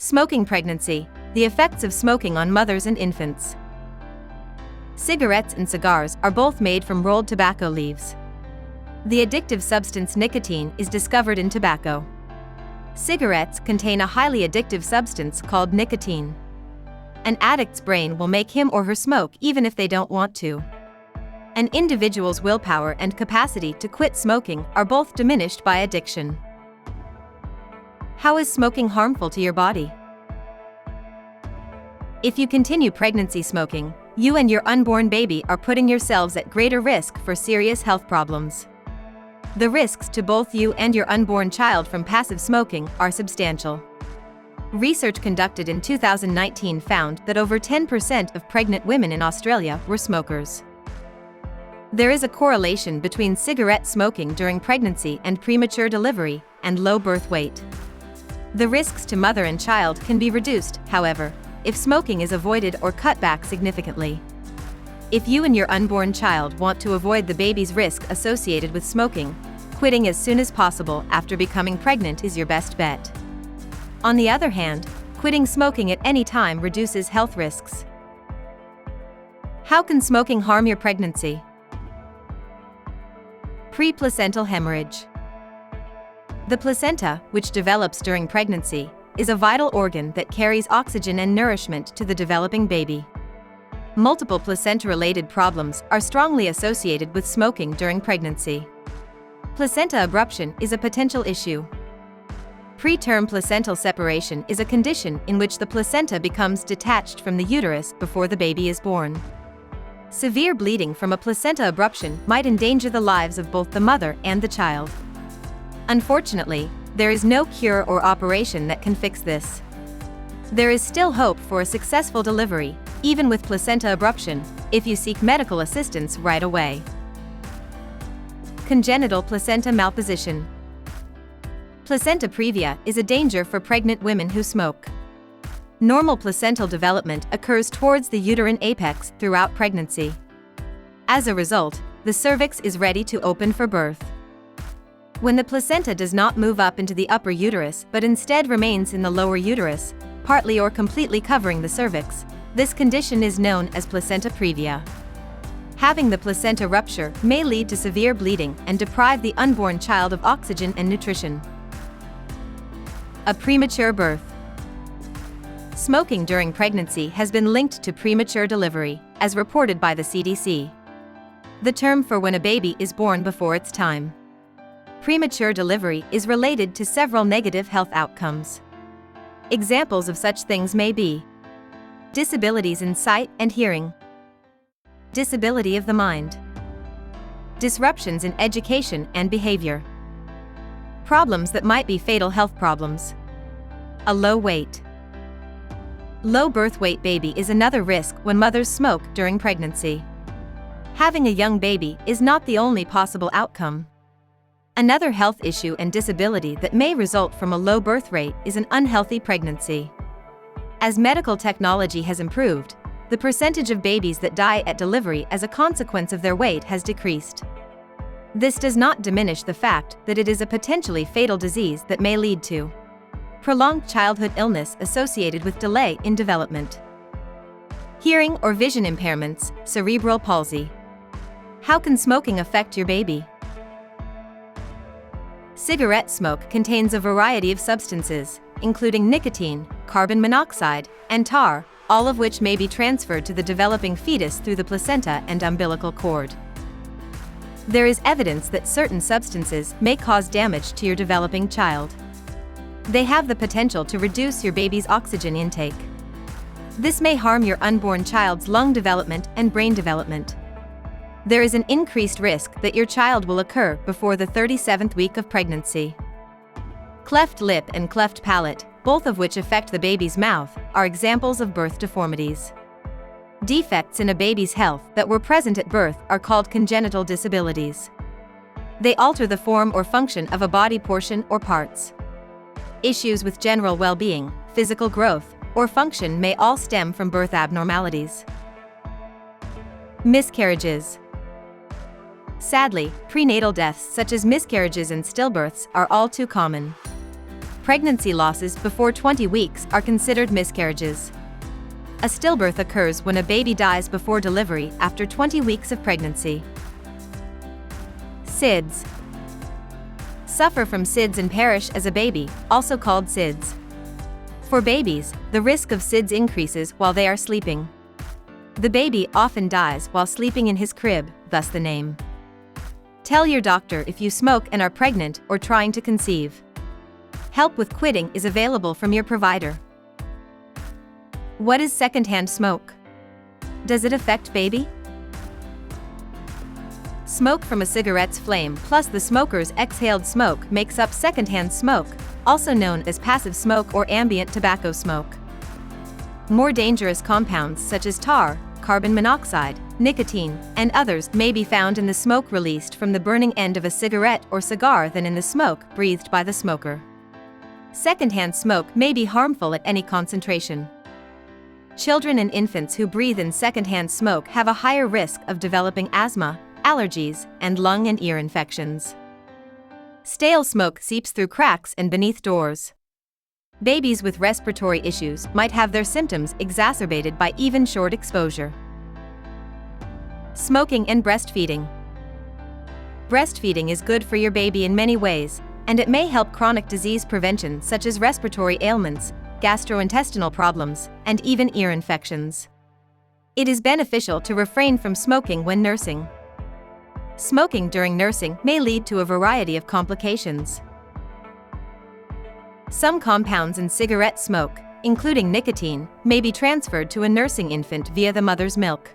Smoking pregnancy, the effects of smoking on mothers and infants. Cigarettes and cigars are both made from rolled tobacco leaves. The addictive substance nicotine is discovered in tobacco. Cigarettes contain a highly addictive substance called nicotine. An addict's brain will make him or her smoke even if they don't want to. An individual's willpower and capacity to quit smoking are both diminished by addiction. How is smoking harmful to your body? If you continue pregnancy smoking, you and your unborn baby are putting yourselves at greater risk for serious health problems. The risks to both you and your unborn child from passive smoking are substantial. Research conducted in 2019 found that over 10% of pregnant women in Australia were smokers. There is a correlation between cigarette smoking during pregnancy and premature delivery and low birth weight. The risks to mother and child can be reduced, however, if smoking is avoided or cut back significantly. If you and your unborn child want to avoid the baby's risk associated with smoking, quitting as soon as possible after becoming pregnant is your best bet. On the other hand, quitting smoking at any time reduces health risks. How can smoking harm your pregnancy? Pre-placental hemorrhage. The placenta, which develops during pregnancy, is a vital organ that carries oxygen and nourishment to the developing baby. Multiple placenta-related problems are strongly associated with smoking during pregnancy. Placenta abruption is a potential issue. Preterm placental separation is a condition in which the placenta becomes detached from the uterus before the baby is born. Severe bleeding from a placenta abruption might endanger the lives of both the mother and the child. Unfortunately, there is no cure or operation that can fix this. There is still hope for a successful delivery, even with placenta abruption, if you seek medical assistance right away. Congenital placenta malposition. Placenta previa is a danger for pregnant women who smoke. Normal placental development occurs towards the uterine apex throughout pregnancy. As a result, the cervix is ready to open for birth. When the placenta does not move up into the upper uterus but instead remains in the lower uterus, partly or completely covering the cervix, this condition is known as placenta previa. Having the placenta rupture may lead to severe bleeding and deprive the unborn child of oxygen and nutrition. A premature birth. Smoking during pregnancy has been linked to premature delivery, as reported by the CDC. The term for when a baby is born before its time. Premature delivery is related to several negative health outcomes. Examples of such things may be disabilities in sight and hearing, disability of the mind, disruptions in education and behavior, problems that might be fatal health problems, a low weight. Low birth weight baby is another risk when mothers smoke during pregnancy. Having a young baby is not the only possible outcome. Another health issue and disability that may result from a low birth rate is an unhealthy pregnancy. As medical technology has improved, the percentage of babies that die at delivery as a consequence of their weight has decreased. This does not diminish the fact that it is a potentially fatal disease that may lead to prolonged childhood illness associated with delay in development. Hearing or vision impairments, cerebral palsy. How can smoking affect your baby? Cigarette smoke contains a variety of substances, including nicotine, carbon monoxide, and tar, all of which may be transferred to the developing fetus through the placenta and umbilical cord. There is evidence that certain substances may cause damage to your developing child. They have the potential to reduce your baby's oxygen intake. This may harm your unborn child's lung development and brain development. There is an increased risk that your child will occur before the 37th week of pregnancy. Cleft lip and cleft palate, both of which affect the baby's mouth, are examples of birth deformities. Defects in a baby's health that were present at birth are called congenital disabilities. They alter the form or function of a body portion or parts. Issues with general well-being, physical growth, or function may all stem from birth abnormalities. Miscarriages. Sadly, prenatal deaths such as miscarriages and stillbirths are all too common. pregnancy losses before 20 weeks are considered miscarriages. A stillbirth occurs when a baby dies before delivery after 20 weeks of pregnancy. SIDS. Suffer from SIDS and perish as a baby, also called SIDS. For babies, the risk of SIDS increases while they are sleeping. The baby often dies while sleeping in his crib, thus the name. Tell your doctor if you smoke and are pregnant or trying to conceive. Help with quitting is available from your provider. What is secondhand smoke? Does it affect baby? Smoke from a cigarette's flame plus the smoker's exhaled smoke makes up secondhand smoke, also known as passive smoke or ambient tobacco smoke. More dangerous compounds such as tar, carbon monoxide, nicotine, and others may be found in the smoke released from the burning end of a cigarette or cigar than in the smoke breathed by the smoker. Secondhand smoke may be harmful at any concentration. Children and infants who breathe in secondhand smoke have a higher risk of developing asthma, allergies, and lung and ear infections. Stale smoke seeps through cracks and beneath doors. Babies with respiratory issues might have their symptoms exacerbated by even short exposure. Smoking and breastfeeding. Breastfeeding is good for your baby in many ways, and it may help chronic disease prevention such as respiratory ailments, gastrointestinal problems, and even ear infections. It is beneficial to refrain from smoking when nursing. Smoking during nursing may lead to a variety of complications. Some compounds in cigarette smoke, including nicotine, may be transferred to a nursing infant via the mother's milk.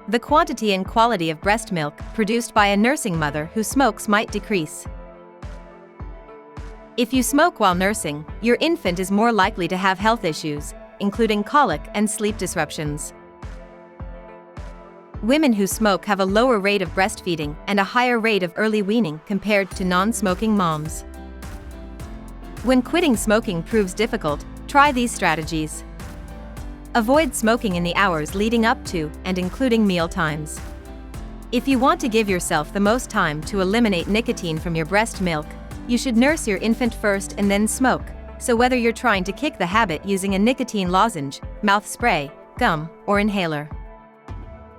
The quantity and quality of breast milk produced by a nursing mother who smokes might decrease. If you smoke while nursing, your infant is more likely to have health issues, including colic and sleep disruptions. Women who smoke have a lower rate of breastfeeding and a higher rate of early weaning compared to non-smoking moms. When quitting smoking proves difficult, try these strategies. Avoid smoking in the hours leading up to and including meal times. If you want to give yourself the most time to eliminate nicotine from your breast milk, you should nurse your infant first and then smoke, so whether you're trying to kick the habit using a nicotine lozenge, mouth spray, gum, or inhaler.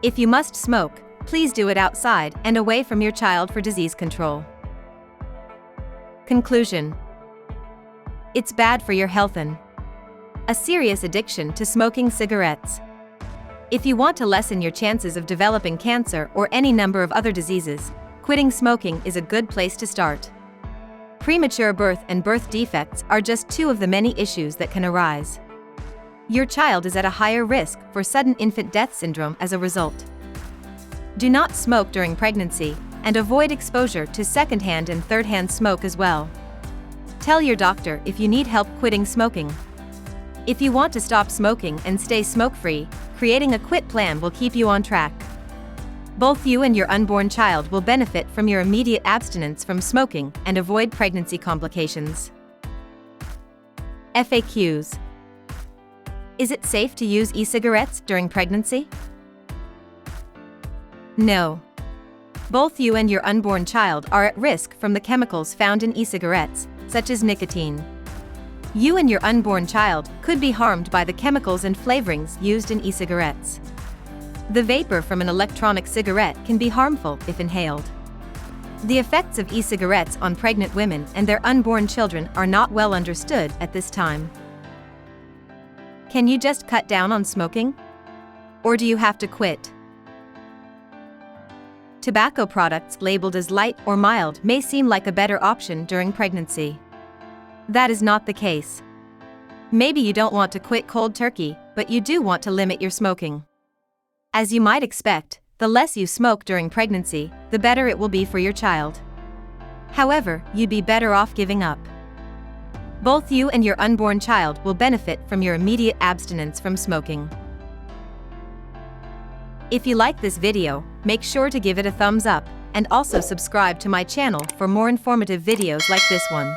If you must smoke, please do it outside and away from your child for disease control. Conclusion. It's bad for your health and a serious addiction to smoking cigarettes. If you want to lessen your chances of developing cancer or any number of other diseases, quitting smoking is a good place to start. Premature birth and birth defects are just two of the many issues that can arise. Your child is at a higher risk for sudden infant death syndrome as a result. Do not smoke during pregnancy, and avoid exposure to secondhand and third-hand smoke as well. Tell your doctor if you need help quitting smoking. If you want to stop smoking and stay smoke-free, creating a quit plan will keep you on track. Both you and your unborn child will benefit from your immediate abstinence from smoking and avoid pregnancy complications. FAQs. Is it safe to use e-cigarettes during pregnancy? No. Both you and your unborn child are at risk from the chemicals found in e-cigarettes, such as nicotine. You and your unborn child could be harmed by the chemicals and flavorings used in e-cigarettes. The vapor from an electronic cigarette can be harmful if inhaled. The effects of e-cigarettes on pregnant women and their unborn children are not well understood at this time. Can you just cut down on smoking? Or do you have to quit? Tobacco products labeled as light or mild may seem like a better option during pregnancy. That is not the case. Maybe you don't want to quit cold turkey, but you do want to limit your smoking. As you might expect, the less you smoke during pregnancy, the better it will be for your child. However, you'd be better off giving up. Both you and your unborn child will benefit from your immediate abstinence from smoking. If you like this video, make sure to give it a thumbs up, and also subscribe to my channel for more informative videos like this one.